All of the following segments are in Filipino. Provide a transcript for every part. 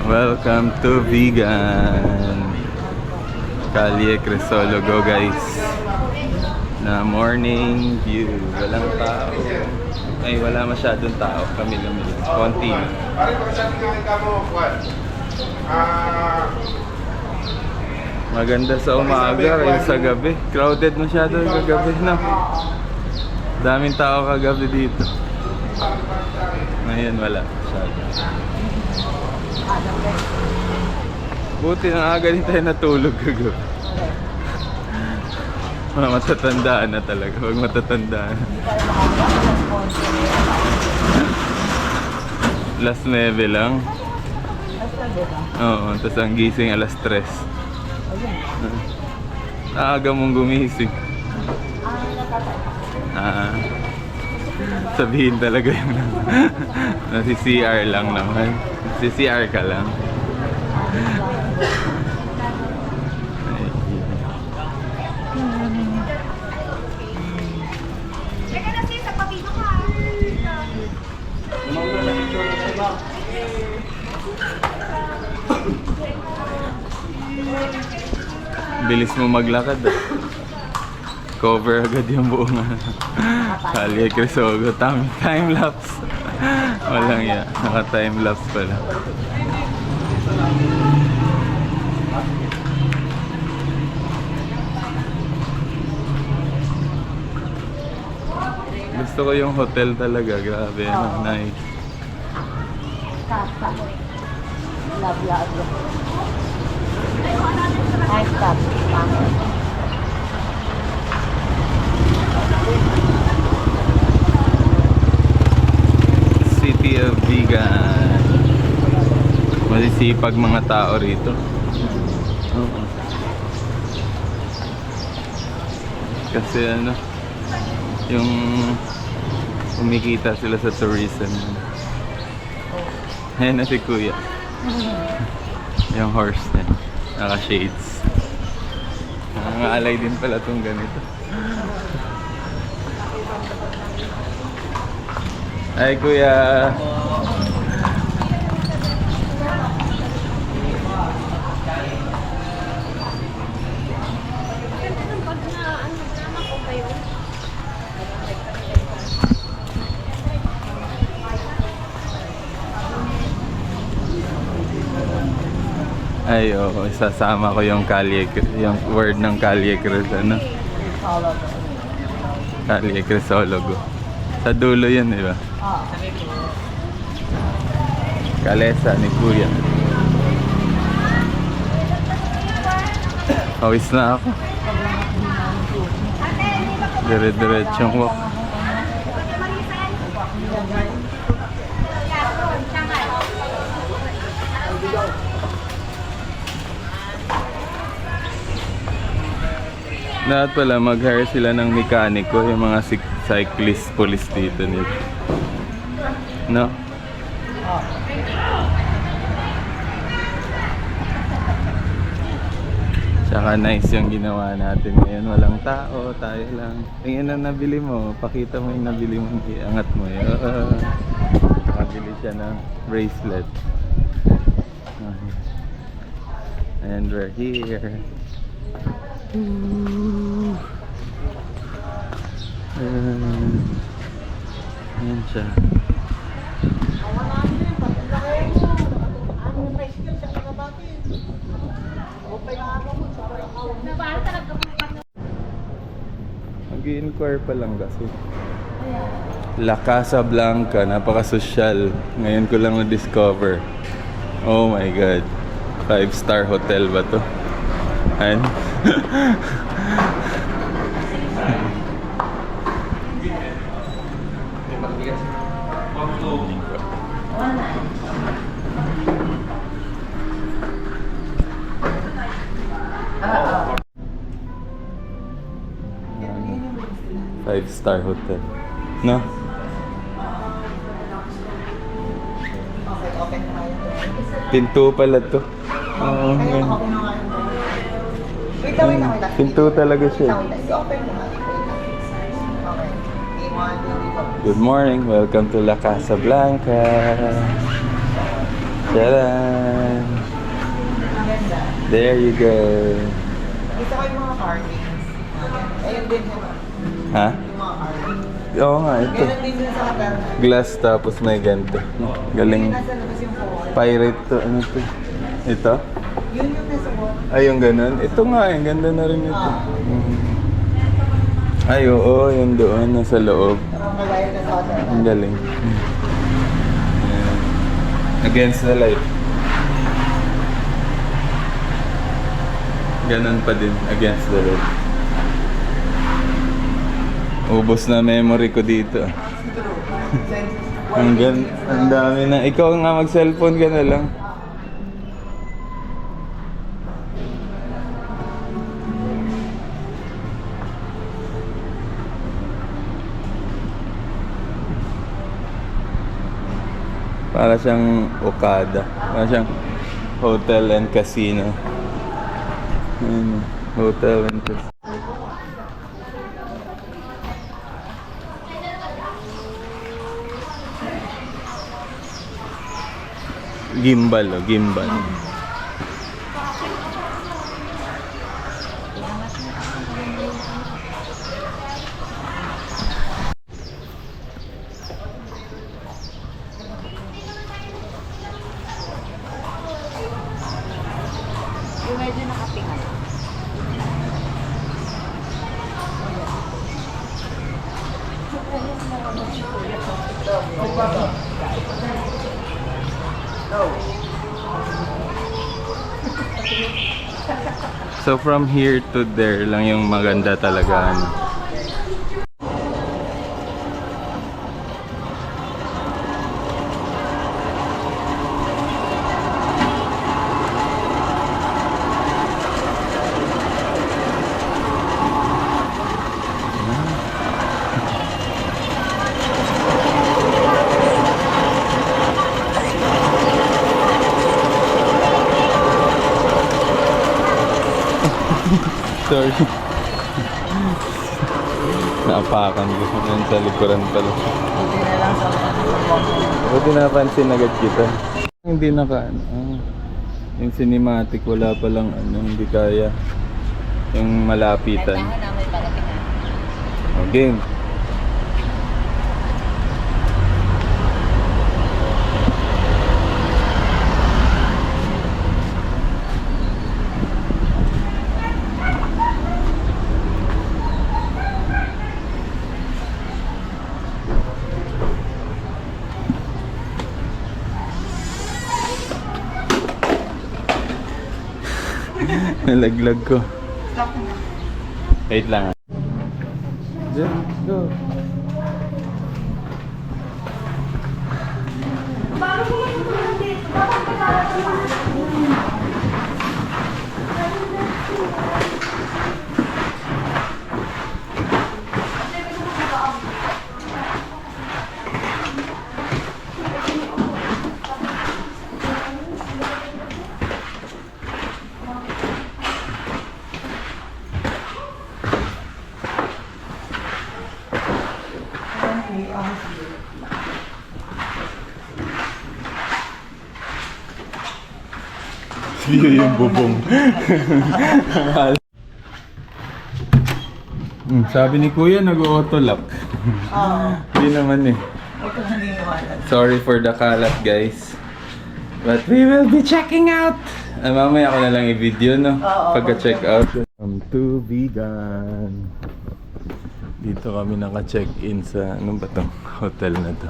Welcome to Vegan Calle Crisologo, guys. Na morning view. Walang tao. Ay, wala masyadong tao. Kami lang. Konti na. Maganda sa umaga rin sa gabi. Crowded masyado yung kagabi, no? Daming tao kagabi dito. Ngayon wala masyado. Buti na aga din tayo natulog kagabi. Matatandaan na talaga. Huwag matatandaan. Last 9 lang. Oo, tapos ang gising alas 3. Aga mong gumising. Sabihin talaga yung nasi CR lang naman. Si CR ka lang. Bilis mo maglakad ah. Cover agad yung buong Calle Crisologo. Time lapse. Walang ya. Naka time lapse pala. Gusto ko yung hotel talaga. Grabe. Nice. City of Vegan. Masisipag mga tao rito. Kasi ano, yung kumikita sila sa tourism. Ayan na si Kuya. Yung horse na. Naka-shades. Nakangaalay din pala itong ganito. Ay, Kuya. Ay, oo, isasama ko yung Calle, yung word ng Calle Crisologo, ano? Calle Crisologo. Sa dulo yun, di ba? Kalesa ni Kuya. Awis na ako. Dire-diretsong walk. Lahat pala mag-hire sila ng mekaniko, yung mga cyclist police dito nila. No? Tsaka nice yung ginawa natin ngayon. Walang tao, tayo lang. Tingnan na nabili mo. Pakita mo yung nabili mo. Iangat mo yun. Nabili siya ng bracelet. And we're here. Ayan siya. Mag-i-inquire pa lang kasi. La Casa Blanca, napaka-social. Ngayon ko lang na-discover. Oh my God. 5-star hotel ba to? Ayan. 5-star hotel. No? Pinto pala to. Oo, pinto talaga siya. Good morning, welcome to La Casa Blanca. Tadaan! Maganda. There you go. Dito ko yung mga carvings. Ayun din yung Ha? mga carvings. Oo nga, ito. Ganun din dun sa hotel. Glass tapos may ganito. Galing. Nasa labas yung phone. Pirate to. Ano to? Ito? Yun yung nasa wall. Ay, yung ganun. Ito nga, yung ganda na rin ito. Ay, oo, yung doon, nasa loob. Magaya na sa hotel. Ang galing. Ayan. Against the light. Ganun pa din, against the light. Ubos na memory ko dito. Ang dami na. Ikaw nga mag-cellphone ka na lang. Para siyang Okada. Para siyang hotel and casino. Ayun, hotel and casino. Gimbal, oh, gimbal. Yung medyo nakatingal. So from here to there lang yung maganda talaga. Ano. Sorry. Naapakan ko. Yan sa likuran pala. Hindi na lang sa Buti napansin agad kita. Hindi naka yung cinematic wala palang hindi kaya. Yung malapitan. Kailangan na may parating. O, game. Nalaglag ko. Stop na. Wait lang. Let's go. View yung bubong. Sabi ni Kuya nag-auto lock. Oo. Hindi naman eh. Ito naniniwala. Sorry for the kalat guys. But we will be checking out. Mamaya ko na lang i-video no. Oo. Pagka-check out. Welcome to Vegan. Dito kami naka-check-in sa ano ba tong hotel na to.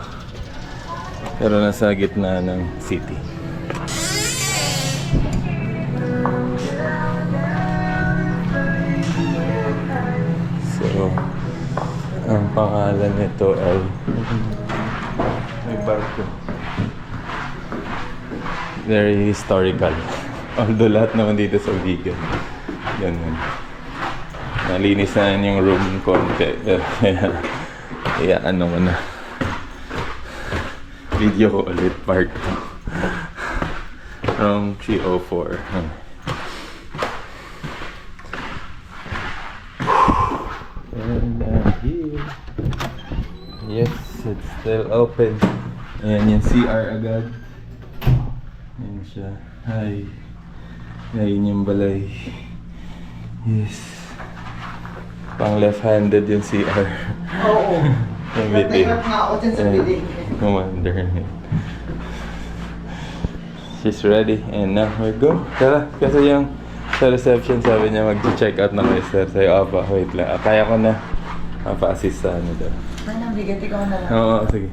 Pero nasa gitna ng city. So, ang pangalan nito ay may barko. Very historical. Although lahat naman dito sa Vegan. Ganun. Nalinis na yung room konti. Kaya ano ko na. Video ko ulit part 2. From 304. And here. Yes, it's still open. Ayan yung CR agad. Ayan siya. Hi. Ngayon yung balay. Yes. Pang left-handed yung CR. Oo. Yung bitin. Nag-hirap nga ako dyan sa bilig. Commander. She's ready. And now we go. Tara. Kasi yung sa reception sabi niya mag-check out na kayo sir. Sa'yo, apa, wait lang. Kaya ko na. Pa-assist sa ano daw. Ay, nabigat ikaw na lang. Oo, sige.